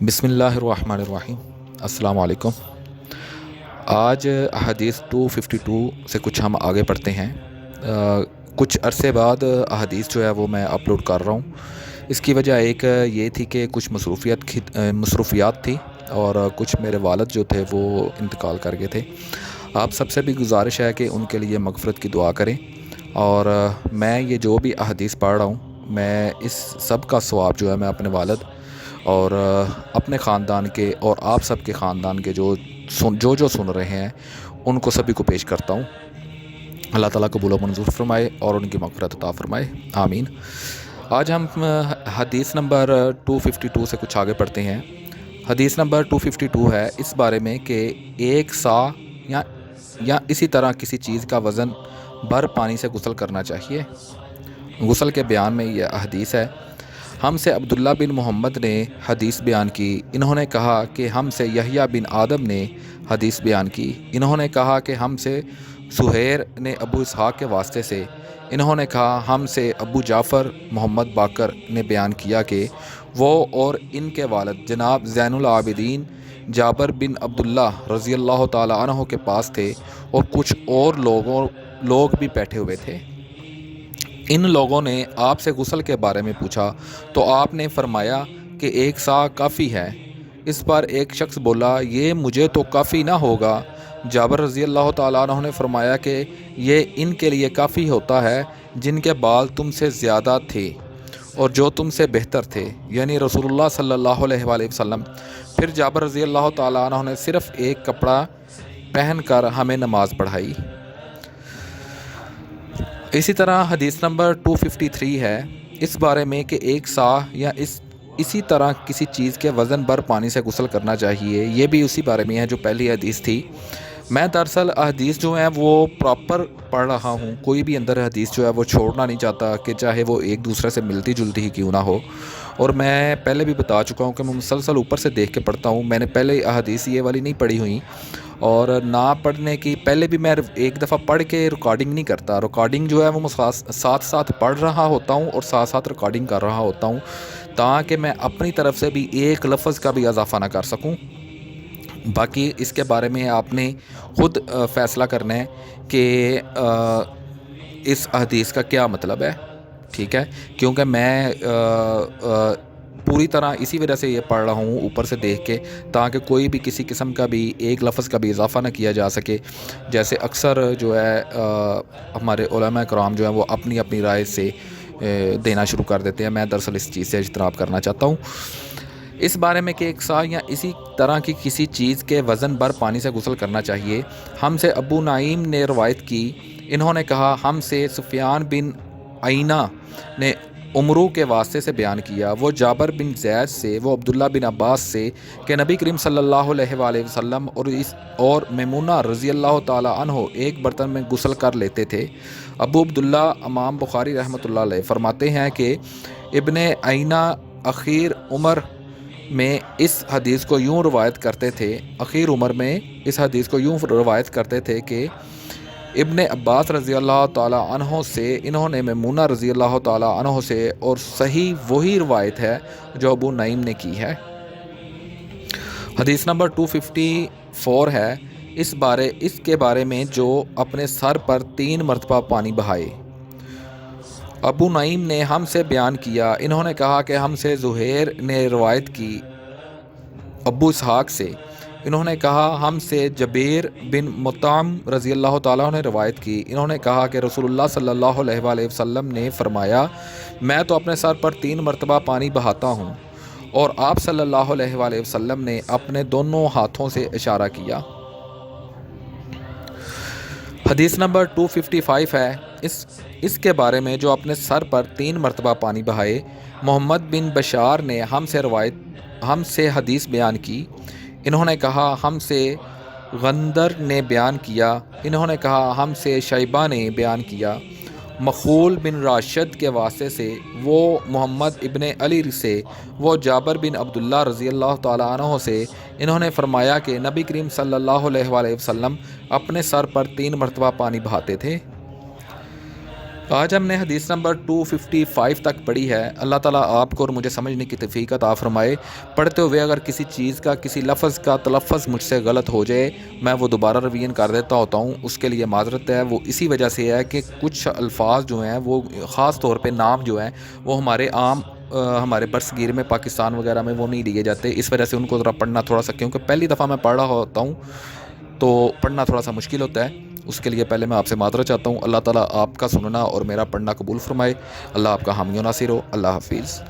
بسم اللہ الرحمن الرحیم۔ السلام علیکم۔ آج احادیث 252 سے کچھ ہم آگے پڑھتے ہیں۔ کچھ عرصے بعد احادیث جو ہے وہ میں اپلوڈ کر رہا ہوں۔ اس کی وجہ ایک یہ تھی کہ کچھ مصروفیات تھی اور کچھ میرے والد جو تھے وہ انتقال کر گئے تھے۔ آپ سب سے بھی گزارش ہے کہ ان کے لیے مغفرت کی دعا کریں، اور میں یہ جو بھی احادیث پڑھ رہا ہوں میں اس سب کا ثواب جو ہے میں اپنے والد اور اپنے خاندان کے اور آپ سب کے خاندان کے جو سن رہے ہیں ان کو سبھی کو پیش کرتا ہوں۔ اللہ تعالیٰ قبول و منظور فرمائے اور ان کی مغفرت عطا فرمائے، آمین۔ آج ہم حدیث نمبر 252 سے کچھ آگے پڑھتے ہیں۔ حدیث نمبر 252 ہے اس بارے میں کہ ایک سا یا اسی طرح کسی چیز کا وزن بھر پانی سے غسل کرنا چاہیے۔ غسل کے بیان میں یہ حدیث ہے۔ ہم سے عبداللہ بن محمد نے حدیث بیان کی، انہوں نے کہا کہ ہم سے یحییٰ بن آدم نے حدیث بیان کی، انہوں نے کہا کہ ہم سے زہیر نے ابو اسحاق کے واسطے سے، انہوں نے کہا ہم سے ابو جعفر محمد باقر نے بیان کیا کہ وہ اور ان کے والد جناب زین العابدین جابر بن عبداللہ رضی اللہ تعالی عنہ کے پاس تھے اور کچھ اور لوگ بھی بیٹھے ہوئے تھے۔ ان لوگوں نے آپ سے غسل کے بارے میں پوچھا تو آپ نے فرمایا کہ ایک سا کافی ہے۔ اس پر ایک شخص بولا یہ مجھے تو کافی نہ ہوگا۔ جابر رضی اللہ تعالیٰ عنہ نے فرمایا کہ یہ ان کے لیے کافی ہوتا ہے جن کے بال تم سے زیادہ تھے اور جو تم سے بہتر تھے، یعنی رسول اللہ صلی اللہ علیہ وآلہ وسلم۔ پھر جابر رضی اللہ تعالیٰ عنہ نے صرف ایک کپڑا پہن کر ہمیں نماز پڑھائی۔ اسی طرح حدیث نمبر 253 ہے اس بارے میں کہ ایک سا یا اسی طرح کسی چیز کے وزن بھر پانی سے غسل کرنا چاہیے۔ یہ بھی اسی بارے میں ہے جو پہلی حدیث تھی۔ میں دراصل حدیث جو ہیں وہ پراپر پڑھ رہا ہوں، کوئی بھی اندر حدیث جو ہے وہ چھوڑنا نہیں چاہتا کہ چاہے وہ ایک دوسرے سے ملتی جلتی ہی کیوں نہ ہو۔ اور میں پہلے بھی بتا چکا ہوں کہ میں مسلسل اوپر سے دیکھ کے پڑھتا ہوں۔ میں نے پہلے احادیث یہ والی نہیں پڑھی ہوئی، اور نہ پڑھنے کی پہلے بھی میں ایک دفعہ پڑھ کے ریکارڈنگ نہیں کرتا۔ ریکارڈنگ جو ہے وہ ساتھ ساتھ پڑھ رہا ہوتا ہوں اور ساتھ ساتھ ریکارڈنگ کر رہا ہوتا ہوں، تاکہ میں اپنی طرف سے بھی ایک لفظ کا بھی اضافہ نہ کر سکوں۔ باقی اس کے بارے میں آپ نے خود فیصلہ کرنا ہے کہ اس حدیث کا کیا مطلب ہے، ٹھیک ہے؟ کیونکہ میں پوری طرح اسی وجہ سے یہ پڑھ رہا ہوں اوپر سے دیکھ کے، تاکہ کوئی بھی کسی قسم کا بھی ایک لفظ کا بھی اضافہ نہ کیا جا سکے۔ جیسے اکثر جو ہے ہمارے علماء کرام جو ہیں وہ اپنی اپنی رائے سے دینا شروع کر دیتے ہیں۔ میں دراصل اس چیز سے اجتناب کرنا چاہتا ہوں۔ اس بارے میں کہ ایک سا یا اسی طرح کی کسی چیز کے وزن بھر پانی سے غسل کرنا چاہیے، ہم سے ابو نعیم نے روایت کی، انہوں نے کہا ہم سے سفیان بن عینہ نے عمرو کے واسطے سے بیان کیا، وہ جابر بن زید سے، وہ عبداللہ بن عباس سے کہ نبی کریم صلی اللہ علیہ وآلہ وسلم اور میمونہ رضی اللہ تعالی عنہ ایک برتن میں غسل کر لیتے تھے۔ ابو عبداللہ امام بخاری رحمۃ اللہ علیہ فرماتے ہیں کہ ابن عینہ اخیر عمر میں اس حدیث کو یوں روایت کرتے تھے کہ ابن عباس رضی اللہ تعالی عنہ سے، انہوں نے میمونہ رضی اللہ تعالی عنہ سے، اور صحیح وہی روایت ہے جو ابو نعیم نے کی ہے۔ حدیث نمبر 254 ہے اس کے بارے میں جو اپنے سر پر 3 مرتبہ پانی بہائے۔ ابو نعیم نے ہم سے بیان کیا، انہوں نے کہا کہ ہم سے زہیر نے روایت کی ابو اسحاق سے، انہوں نے کہا ہم سے جبیر بن مطعم رضی اللہ تعالیٰ نے روایت کی، انہوں نے کہا کہ رسول اللہ صلی اللہ علیہ وآلہ وسلم نے فرمایا میں تو اپنے سر پر 3 مرتبہ پانی بہاتا ہوں، اور آپ صلی اللہ علیہ وآلہ وسلم نے اپنے دونوں ہاتھوں سے اشارہ کیا۔ حدیث نمبر 255 ہے اس کے بارے میں جو اپنے سر پر 3 مرتبہ پانی بہائے۔ محمد بن بشار نے ہم سے حدیث بیان کی، انہوں نے کہا ہم سے غندر نے بیان کیا، انہوں نے کہا ہم سے شیبہ نے بیان کیا۔ مخول بن راشد کے واسطے سے، وہ محمد ابن علی سے، وہ جابر بن عبداللہ رضی اللہ تعالیٰ عنہ سے، انہوں نے فرمایا کہ نبی کریم صلی اللہ علیہ وآلہ وسلم اپنے سر پر 3 مرتبہ پانی بہاتے تھے۔ آج ہم نے حدیث نمبر 255 تک پڑھی ہے۔ اللہ تعالیٰ آپ کو اور مجھے سمجھنے کی توفیق عطا فرمائے۔ پڑھتے ہوئے اگر کسی چیز کا کسی لفظ کا تلفظ مجھ سے غلط ہو جائے، میں وہ دوبارہ روین کر دیتا ہوتا ہوں، اس کے لیے معذرت ہے۔ وہ اسی وجہ سے ہے کہ کچھ الفاظ جو ہیں وہ خاص طور پہ نام جو ہیں وہ ہمارے عام ہمارے برصغیر میں پاکستان وغیرہ میں وہ نہیں لیے جاتے، اس وجہ سے ان کو ذرا پڑھنا تھوڑا سا، کیونکہ پہلی دفعہ میں پڑھ رہا ہوتا ہوں تو پڑھنا تھوڑا سا مشکل ہوتا ہے۔ اس کے لیے پہلے میں آپ سے معذرت چاہتا ہوں۔ اللہ تعالیٰ آپ کا سننا اور میرا پڑھنا قبول فرمائے۔ اللہ آپ کا حامی و ناصر ہو۔ اللہ حافظ۔